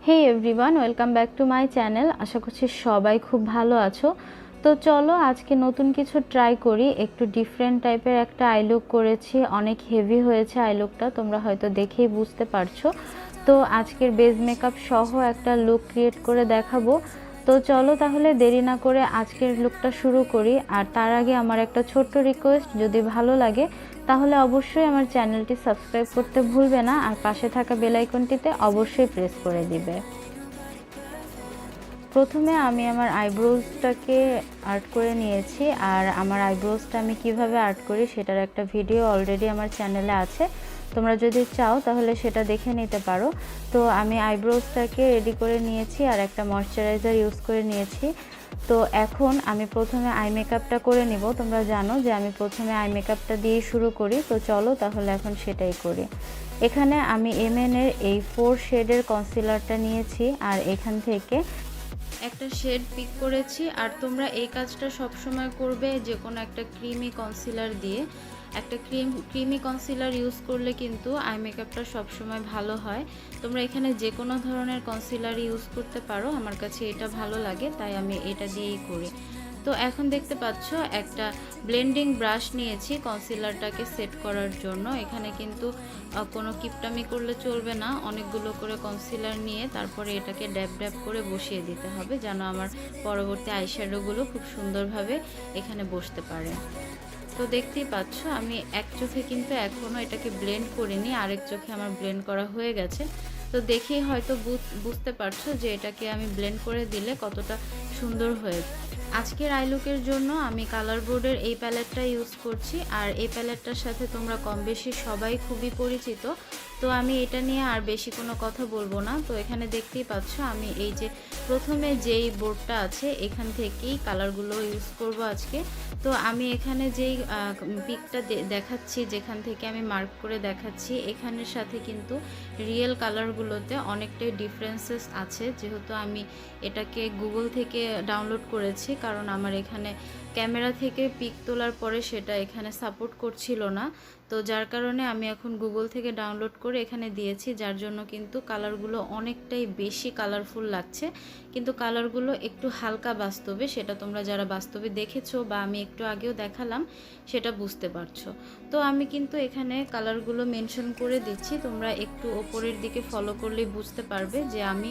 Hey everyone, welcome back to my channel. আশা করছি সবাই খুব ভালো আছো। তো চলো আজকে নতুন কিছু ট্রাই করি। একটু ডিফারেন্ট টাইপের একটা আই লুক করেছি, অনেক হেভি হয়েছে আই লুকটা, তোমরা হয়তো দেখেই বুঝতে পারছো। তো আজকের বেস মেকআপ সহ একটা লুক ক্রিয়েট করে দেখাবো। তো চলো তাহলে দেরি না করে আজকের লুকটা শুরু করি। আর তার আগে আমার একটা ছোট্ট রিকোয়েস্ট, যদি ভালো লাগে তাহলে অবশ্যই আমার চ্যানেলটি সাবস্ক্রাইব করতে ভুলবে না, আর পাশে থাকা বেল আইকনটিতে অবশ্যই প্রেস করে দিবে। প্রথমে আমি আমার আইব্রোজটাকে আর্ট করে নিয়েছি, আর আমার আইব্রোজটা আমি কিভাবে আর্ট করি সেটার একটা ভিডিও অলরেডি আমার চ্যানেলে আছে, তোমরা যদি চাও তাহলে সেটা দেখে নিতে পারো। তো আমি আইব্রোজটাকে রেডি করে নিয়েছি আর একটা ময়শ্চারাইজার ইউজ করে নিয়েছি। তো এখন আমি প্রথমে আই মেকআপটা করে নিব। তোমরা জানো যে আমি প্রথমে আই মেকআপটা দিয়ে শুরু করি, তো চলো তাহলে এখন সেটাই করি। এখানে আমি এমএনের এই 4 শেডের কনসিলারটা নিয়েছি, আর এখান থেকে একটা শেড পিক করেছি। আর তোমরা এই কাজটা সব সময় করবে যে কোনো একটা ক্রিমি কনসিলার দিয়ে। একটা ক্রিমি কনসিলার ইউজ করলে কিন্তু আই মেকআপটা সবসময় ভালো হয়। তোমরা এখানে যে কোনো ধরনের কনসিলার ইউজ করতে পারো, আমার কাছে এটা ভালো লাগে তাই আমি এটা দিয়েই করি। তো এখন দেখতে পাচ্ছ একটা ব্লেন্ডিং ব্রাশ নিয়েছি কনসিলারটাকে সেট করার জন্য। এখানে কিন্তু কোনো কিপটামি করলে চলবে না, অনেকগুলো করে কনসিলার নিয়ে তারপরে এটাকে ড্যাব ড্যাব করে বসিয়ে দিতে হবে, যেন আমার পরবর্তী আইশ্যাডোগুলো খুব সুন্দরভাবে এখানে বসতে পারে। তো দেখতেই পাচ্ছ আমি এক চোখে কিন্তু এখনও এটাকে ব্লেন্ড করিনি, আরেক চোখে আমার ব্লেন্ড করা হয়ে গেছে। তো দেখেই হয়তো বুঝতে পারছো যে এটাকে আমি ব্লেন্ড করে দিলে কতটা সুন্দর হয়েছে। আজকের আই লুকের জন্য আমি কালার বোর্ডের এই প্যালেটটা ইউজ করছি, আর এই প্যালেটটার সাথে তোমরা কম বেশি সবাই খুবই পরিচিত। তো আমি এটা নিয়ে আর বেশি কোনো কথা বলবো না। তো এখানে দেখতেই পাচ্ছ আমি এই যে প্রথমে যেই বোর্ডটা আছে এখান থেকেই কালারগুলো ইউজ করব আজকে। তো আমি এখানে যেই পিকটা দেখাচ্ছি, যেখান থেকে আমি মার্ক করে দেখাচ্ছি, এখানের সাথে কিন্তু রিয়েল কালারগুলোতে অনেকটাই ডিফারেন্সেস আছে, যেহেতু আমি এটাকে গুগল থেকে ডাউনলোড করেছি, কারণ আমার এখানে ক্যামেরা থেকে পিক তোলার পরে সেটা এখানে সাপোর্ট করছিল না। তো যার কারণে আমি এখন গুগল থেকে ডাউনলোড করে এখানে দিয়েছি, যার জন্য কিন্তু কালারগুলো অনেকটাই বেশি কালারফুল লাগছে, কিন্তু কালারগুলো একটু হালকা বাস্তবে, সেটা তোমরা যারা বাস্তবে দেখেছো বা আমি একটু আগেও দেখালাম সেটা বুঝতে পারছো। তো আমি কিন্তু এখানে কালারগুলো মেনশন করে দিচ্ছি, তোমরা একটু ওপরের দিকে ফলো করলেই বুঝতে পারবে যে আমি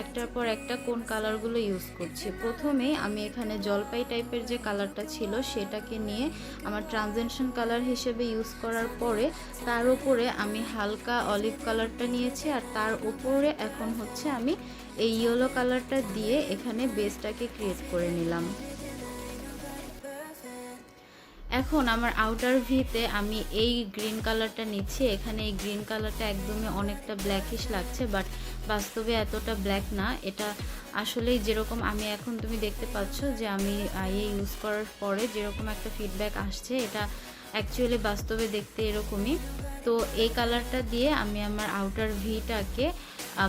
একটার পর একটা কোন কালারগুলো ইউজ করছি। প্রথমেই আমি এখানে জলপাই টাইপের যে কালারটা ছিল সেটাকে নিয়ে আমার ট্রানজিশন কালার হিসেবে ইউজ করার পরে তার উপরে আমি হালকা অলিভ কালারটা নিয়েছি, আর তার উপরে এখন হচ্ছে আমি এই ইয়েলো কালারটা দিয়ে এখানে বেসটাকে ক্রিয়েট করে নিলাম। এখন আমার আউটার ভিতে আমি এই গ্রিন কালারটা নিচ্ছি। এখানে এই গ্রিন কালারটা একদমই অনেকটা ব্ল্যাকিশ লাগছে, বাট বাস্তবে এতটা ব্ল্যাক না। এটা আসলেই যেরকম আমি এখন তুমি দেখতে পাচ্ছ যে আমি ইউজ করার পরে যেরকম একটা ফিডব্যাক আসছে, এটা অ্যাকচুয়ালি বাস্তবে দেখতে এরকমই। তো এই কালারটা দিয়ে আমি আমার আউটার ভিটাকে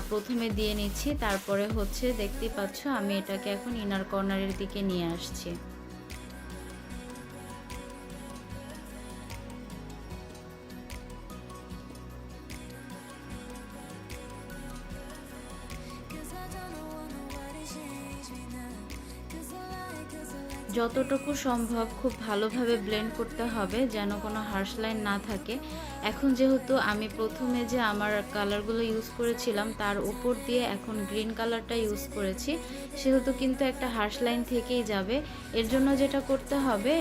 প্রথমে দিয়ে নিচ্ছি, তারপরে হচ্ছে দেখতেই পাচ্ছ আমি এটাকে এখন ইনার কর্নারের দিকে নিয়ে আসছি। যতটুকু সম্ভব খুব ভালোভাবে ব্লেন্ড করতে হবে যেন কোনো হার্শ লাইন না থাকে। এখন যেহেতু আমি প্রথমে যে আমার কালারগুলো ইউজ করেছিলাম তার উপর দিয়ে এখন গ্রিন কালারটা ইউজ করেছি, সেহেতু কিন্তু একটা হার্শ লাইন থেকেই যাবে। এর জন্য যেটা করতে হবে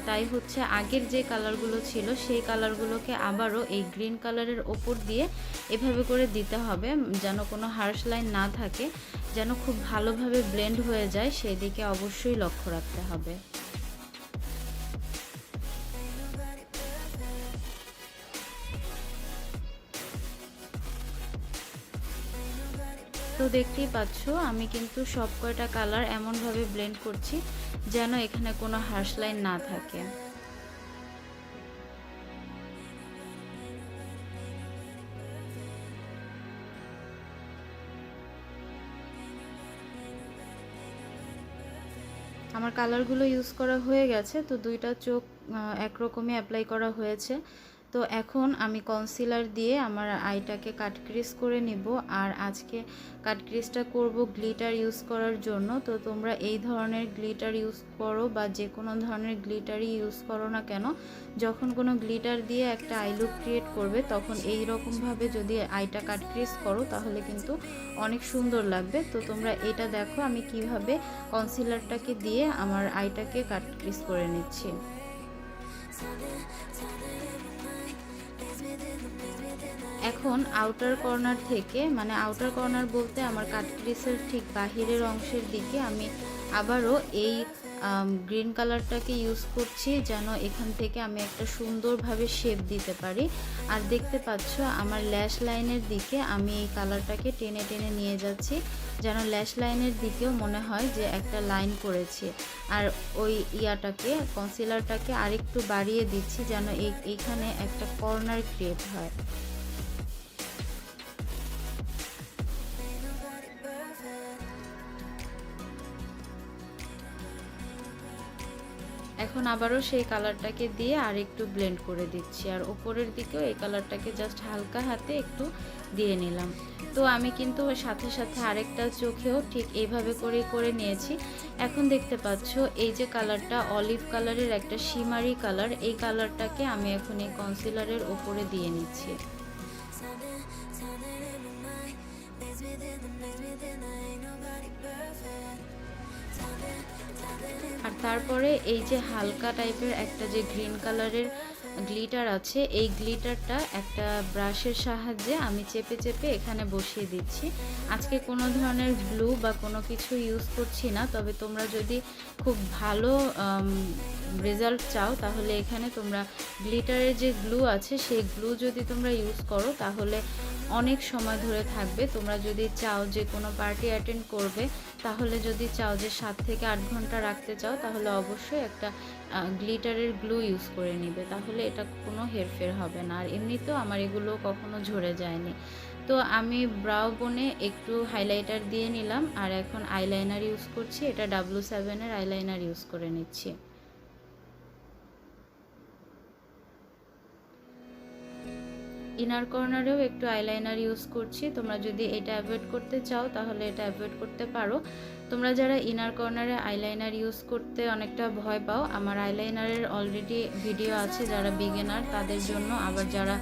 তাই হচ্ছে আগের যে কালারগুলো ছিল সেই কালারগুলোকে আবারও এই গ্রিন কালারের ওপর দিয়ে এভাবে করে দিতে হবে, যেন কোনো হার্শ লাইন না থাকে, যেন খুব ভালোভাবে ব্লেন্ড হয়ে যায়, সেই দিকে অবশ্যই লক্ষ্য রাখতে হবে। তো দেখতেই পাচ্ছ আমি কিন্তু সব কয়টা কালার এমনভাবে ব্লেন্ড করছি যেন এখানে কোনো হার্শ লাইন না থাকে। আমার কালারগুলো ইউজ করা হয়ে গেছে। তো দুইটা চোখ একরকমই অ্যাপ্লাই করা হয়েছে। তো এখন আমি কনসিলার দিয়ে আমার আইটাকে কাট ক্রিজ করে নিব। আর আজকে কাট ক্রিজটা করব গ্লিটার ইউজ করার জন্য। তো তোমরা এই ধরনের গ্লিটার ইউজ করো বা যে কোনো ধরনের গ্লিটারই ইউজ করো না কেন, যখন কোনো গ্লিটার দিয়ে একটা আই লুক ক্রিয়েট করবে তখন এই রকমভাবে যদি আইটা কাট ক্রিজ করো তাহলে কিন্তু অনেক সুন্দর লাগবে। তো তোমরা এটা দেখো আমি কিভাবে কনসিলারটাকে দিয়ে আমার আইটাকে কাট ক্রিজ করে নিচ্ছি। এখন আউটার কর্নার থেকে, মানে আউটার কর্নার বলতে আমার কাট ক্রিজের ঠিক বাহিরের অংশের দিকে আমি আবারও এই গ্রিন কালারটাকে ইউজ করছি, যেন এখান থেকে আমি একটা সুন্দরভাবে শেপ দিতে পারি। আর দেখতে পাচ্ছ আমার ল্যাশ লাইনের দিকে আমি এই কালারটাকে টেনে টেনে নিয়ে যাচ্ছি, যেন ল্যাশ লাইনের দিকেও মনে হয় যে একটা লাইন করেছি। আর ওই ইয়াটাকে কনসিলারটাকে আরেকটু বাড়িয়ে দিচ্ছি, যেন এইখানে একটা কর্নার ক্রিয়েট হয়। এখন আবারও সেই কালারটাকে দিয়ে আর একটু ব্লেন্ড করে দিচ্ছি, আর উপরের দিকেও এই কালারটাকে জাস্ট হালকা হাতে একটু দিয়ে নিলাম। তো আমি কিন্তু সাথে সাথে আরেকটা চোখেও ঠিক এইভাবে করে নিয়েছি। এখন দেখতে পাচ্ছ এই যে কালারটা অলিভ কালারের একটা শিমারি কালার, এই কালারটাকে আমি এখন এই কনসিলারের ওপরে দিয়ে নিচ্ছি। আর তারপরে এই যে হালকা টাইপের একটা যে গ্রিন কালারের গ্লিটার আছে, এই গ্লিটারটা একটা ব্রাশের সাহায্যে আমি চেপে চেপে এখানে বসিয়ে দিচ্ছি। আজকে কোনো ধরনের গ্লু বা কোনো কিছু ইউজ করছি না, তবে তোমরা যদি খুব ভালো রেজাল্ট চাও তাহলে এখানে তোমরা গ্লিটারের যে গ্লু আছে সেই গ্লু যদি তোমরা ইউজ করো তাহলে অনেক সময় ধরে থাকবে। তোমরা যদি চাও যে কোনো পার্টি অ্যাটেন্ড করবে, তাহলে যদি চাও যে 7 থেকে 8 ঘন্টা রাখতে চাও তাহলে অবশ্যই একটা গ্লিটারের গ্লু ইউজ করে নিবে, তাহলে এটা কোনো হেরফের হবে না। আর এমনিতেও আমার এগুলো কখনো ঝরে যায়নি। তো আমি ব্রাউ বোনে একটু হাইলাইটার দিয়ে নিলাম, আর এখন আইলাইনার ইউজ করছি। এটা W7 এর আইলাইনার ইউজ করে নিচ্ছি। ইনার কর্নারেও একটু আইলাইনার ইউজ করছি। তোমরা যদি এটা অ্যাভয়েড করতে চাও তাহলে এটা অ্যাভয়েড করতে পারো। তোমরা যারা ইনার কর্নারে আইলাইনার ইউজ করতে অনেকটা ভয় পাও, আমার আইলাইনারের অলরেডি ভিডিও আছে যারা বিগিনার তাদের জন্য। আবার যারা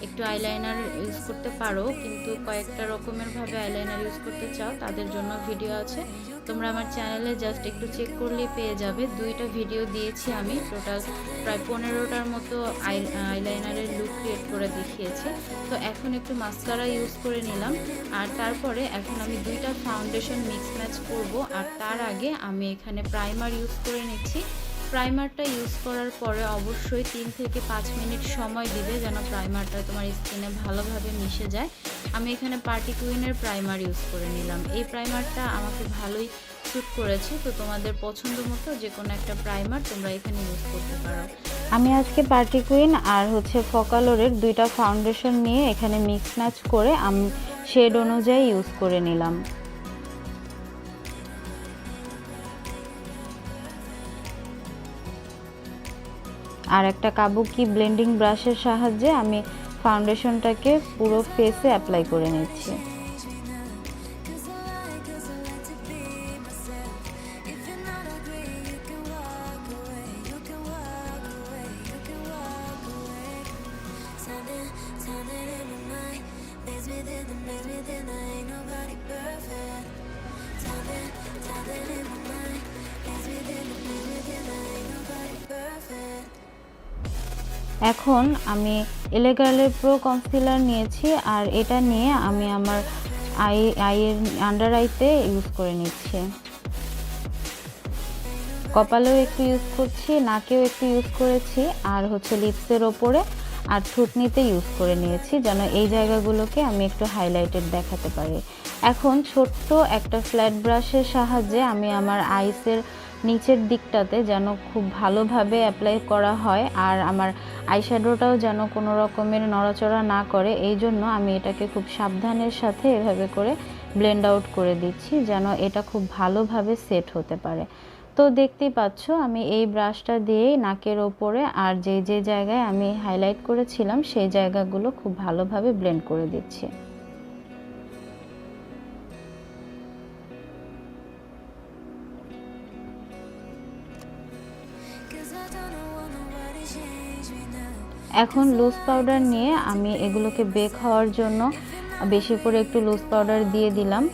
একটু আইলাইনার ইউজ করতে পারো কিন্তু কয়েকটা রকমের ভাবে আইলাইনার ইউজ করতে চাও তাদের জন্য ভিডিও আছে। তোমরা আমার চ্যানেলে জাস্ট একটু চেক করলেই পেয়ে যাবে। 2টা ভিডিও দিয়েছি আমি, টোটাল প্রায় 15টার মতো আইলাইনারের লুক ক্রিয়েট করে দেখিয়েছি। তো এখন একটু মাস্কারা ইউজ করে নিলাম, আর তারপরে এখন আমি 2টা ফাউন্ডেশন মিক্স ম্যাচ করব। আর তার আগে আমি এখানে প্রাইমার ইউজ করে নিচ্ছি। প্রাইমারটা ইউজ করার পরে অবশ্যই 3 থেকে 5 মিনিট সময় দিবে যেন প্রাইমারটা তোমার স্কিনে ভালোভাবে মিশে যায়। আমি এখানে পার্টি কুইনের প্রাইমার ইউজ করে নিলাম। এই প্রাইমারটা আমাকে ভালোই স্যুট করেছে। তো তোমাদের পছন্দ মতো যে কোনো একটা প্রাইমার তোমরা এখানে ইউজ করতে পারো। আমি আজকে পার্টি কুইন আর ফকালোরের 2টা ফাউন্ডেশন নিয়ে এখানে মিক্স ম্যাচ করে আমি শেড অনুযায়ী ইউজ করে নিলাম। আর একটা কাবুকি ব্লেন্ডিং ব্রাশের সাহায্যে আমি ফাউন্ডেশনটাকে পুরো ফেসে অ্যাপ্লাই করে নিচ্ছি। এখন আমি LA Girl প্রো কনসিলার নিয়েছি, আর এটা নিয়ে আমি আমার আইয়ের আন্ডার আইতে ইউজ করে নিচ্ছি। কপালেও একটু ইউজ করছি, নাকেও একটু ইউজ করেছি, আর লিপসের ওপরে আর থুতনিতে ইউজ করে নিয়েছি যেন এই জায়গাগুলোকে আমি একটু হাইলাইটেড দেখাতে পারি। এখন ছোট্ট একটা ফ্ল্যাট ব্রাশের সাহায্যে আমি আমার আইসের নিচের দিকটাতে যেন খুব ভালোভাবে অ্যাপ্লাই করা হয়, আর আমার আইশ্যাডোটাও যেন কোনো রকমের নড়াচড়া না করে, এই জন্য আমি এটাকে খুব সাবধানের সাথে এভাবে করে ব্লেন্ড আউট করে দিচ্ছি যেন এটা খুব ভালোভাবে সেট হতে পারে। তো দেখতেই পাচ্ছ আমি এই ব্রাশটা দিয়েই নাকের ওপরে আর যে যে জায়গায় আমি হাইলাইট করেছিলাম সেই জায়গাগুলো খুব ভালোভাবে ব্লেন্ড করে দিচ্ছি। এখন লুজ পাউডার নিয়ে আমি এগুলোকে বেক হওয়ার জন্য বেশি করে একটু লুজ পাউডার দিয়ে দিলাম।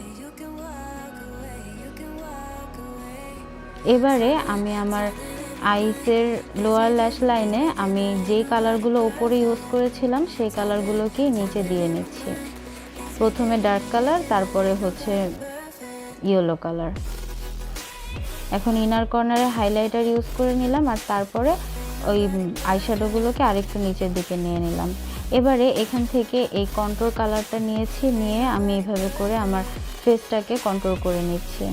এবারে আমি আমার আইসের লোয়ার ল্যাশ লাইনে আমি যেই কালারগুলো উপরে ইউজ করেছিলাম সেই কালারগুলোকে নিচে দিয়ে নিচ্ছি। প্রথমে ডার্ক কালার, তারপরে হচ্ছে ইয়েলো কালার। এখন ইনার কর্নারে হাইলাইটার ইউজ করে নিলাম আর তারপরে ওই আইশ্যাডোগুলোকে আরেকটু নিচের দিকে নিয়ে নিলাম। এবারে এখান থেকে এই কন্ট্রোর কালারটা নিয়েছি, নিয়ে আমি এইভাবে করে আমার ফেসটাকে কন্ট্রোল করে নিচ্ছি।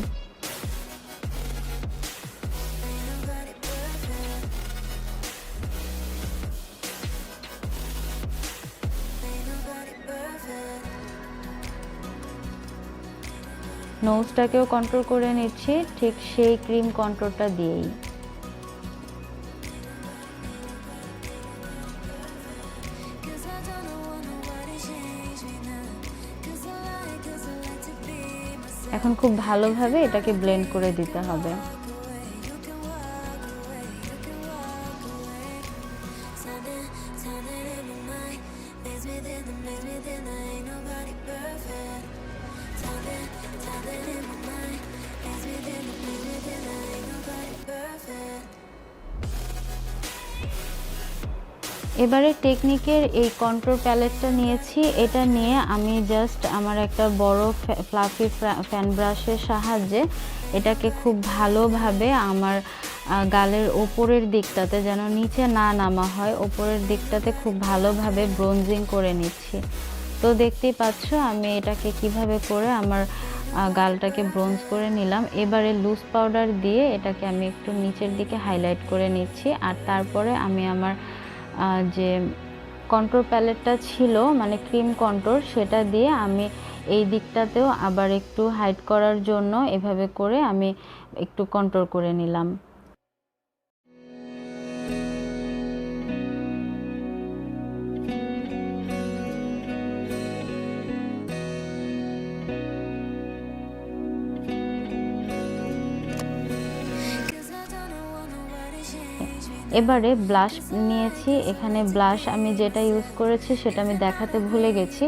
নোজটাকেও কন্ট্রোল করে নিচ্ছি ঠিক সেই ক্রিম কন্ট্রোলটা দিয়েই। এখন খুব ভালোভাবে এটাকে ব্লেন্ড করে দিতে হবে। এবারে টেকনিকের এই কন্ট্রোল প্যালেটটা নিয়েছি, এটা নিয়ে আমি জাস্ট আমার একটা বড় ফ্লাফি ফ্যান ব্রাশের সাহায্যে এটাকে খুব ভালোভাবে আমার গালের ওপরের দিকটাতে, যেন নিচে না নামা হয়, ওপরের দিকটাতে খুব ভালোভাবে ব্রোঞ্জিং করে নিচ্ছি। তো দেখতেই পাচ্ছ আমি এটাকে কিভাবে করে আমার গালটাকে ব্রোঞ্জ করে নিলাম। এবারে লুজ পাউডার দিয়ে এটাকে আমি একটু নিচের দিকে হাইলাইট করে নিচ্ছি আর তারপরে আমি আমার যে কন্ট্রোর প্যালেটটা ছিল মানে ক্রিম কন্ট্রোর, সেটা দিয়ে আমি এই দিকটাতেও আবার একটু হাইড করার জন্য এভাবে করে আমি একটু কন্ট্রোল করে নিলাম। এবারে ব্লাশ নিয়েছি। এখানে ব্লাশ আমি যেটা ইউজ করেছি সেটা আমি দেখাতে ভুলে গেছি।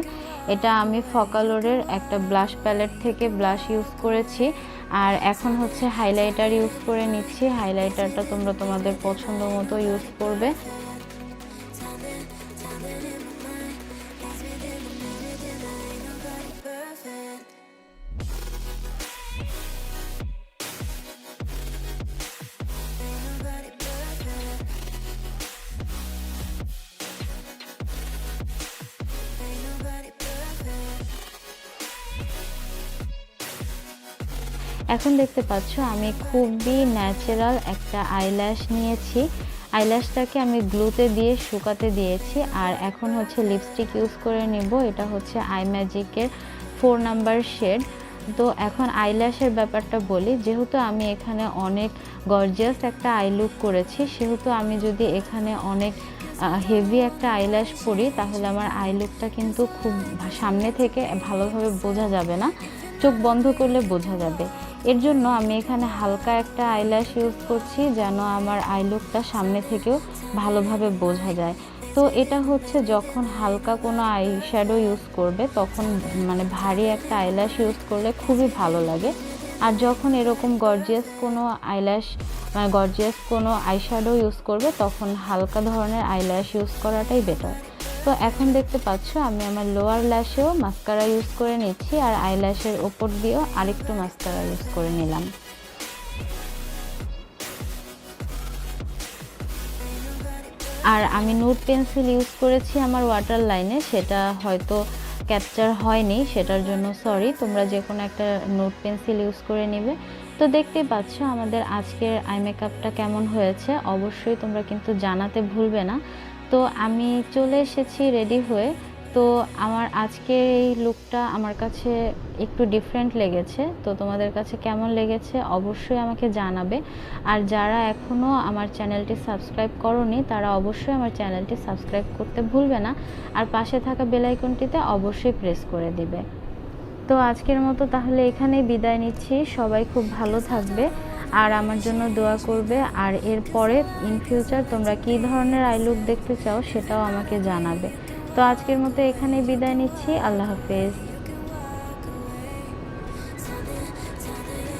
এটা আমি ফকালোরের একটা ব্লাশ প্যালেট থেকে ব্লাশ ইউজ করেছি। আর এখন হচ্ছে হাইলাইটার ইউজ করে নিচ্ছি। হাইলাইটারটা তোমরা তোমাদের পছন্দ মতো ইউজ করবে। এখন দেখতে পাচ্ছ আমি খুবই ন্যাচারাল একটা আইল্যাশ নিয়েছি। আইল্যাশটাকে আমি গ্লুতে দিয়ে শুকাতে দিয়েছি আর এখন হচ্ছে লিপস্টিক ইউজ করে নিব। এটা হচ্ছে আই ম্যাজিকের 4 নাম্বার শেড। তো এখন আইল্যাশের ব্যাপারটা বলি, যেহেতু আমি এখানে অনেক গর্জিয়াস একটা আই লুক করেছি, সেহেতু আমি যদি এখানে অনেক হেভি একটা আইল্যাশ পরি তাহলে আমার আই লুকটা কিন্তু খুব সামনে থেকে ভালোভাবে বোঝা যাবে না, চোখ বন্ধ করলে বোঝা যাবে। এর জন্য আমি এখানে হালকা একটা আইল্যাশ ইউজ করছি যেন আমার আই লুকটা সামনে থেকেও ভালোভাবে বোঝা যায়। তো এটা হচ্ছে যখন হালকা কোনো আই শ্যাডো ইউজ করবে তখন মানে ভারী একটা আইল্যাশ ইউজ করলে খুবই ভালো লাগে। আর যখন এরকম গর্জিয়াস কোনো আইল্যাশ গর্জিয়াস কোনো আই শ্যাডো ইউজ করবে তখন হালকা ধরনের আইল্যাশ ইউজ করাটাই বেটার। তো এখন দেখতে পাচ্ছ আমি আমার লোয়ার ল্যাশেও মাস্কারা ইউজ করে নিচ্ছি আর আইল্যাশের ওপর দিয়েও আরেকটু মাস্কারা ইউজ করে নিলাম। আর আমি নুড পেন্সিল ইউজ করেছি আমার ওয়াটার লাইনে, সেটা হয়তো ক্যাপচার হয়নি, সেটার জন্য সরি। তোমরা যে কোনো একটা নুড পেন্সিল ইউজ করে নেবে। তো দেখতেই পাচ্ছ আমাদের আজকের আই মেকআপটা কেমন হয়েছে অবশ্যই তোমরা কিন্তু জানাতে ভুলবে না। তো আমি চলে এসেছি রেডি হয়ে। তো আমার আজকের এই লুকটা আমার কাছে একটু ডিফারেন্ট লেগেছে। তো তোমাদের কাছে কেমন লেগেছে অবশ্যই আমাকে জানাবে। আর যারা এখনও আমার চ্যানেলটি সাবস্ক্রাইব করোনি তারা অবশ্যই আমার চ্যানেলটি সাবস্ক্রাইব করতে ভুলবে না, আর পাশে থাকা বেল আইকনটিতে অবশ্যই প্রেস করে দিবে। তো আজকের মতো তাহলে এখানেই বিদায় নিচ্ছি। সবাই খুব ভালো থাকবে আর আমার জন্য দোয়া করবে। আর এরপরে ইন ফিউচার তোমরা কী ধরনের আই লুক দেখতে চাও সেটাও আমাকে জানাবে। তো আজকের মতো এখানেই বিদায় নিচ্ছি। আল্লাহ হাফেজ।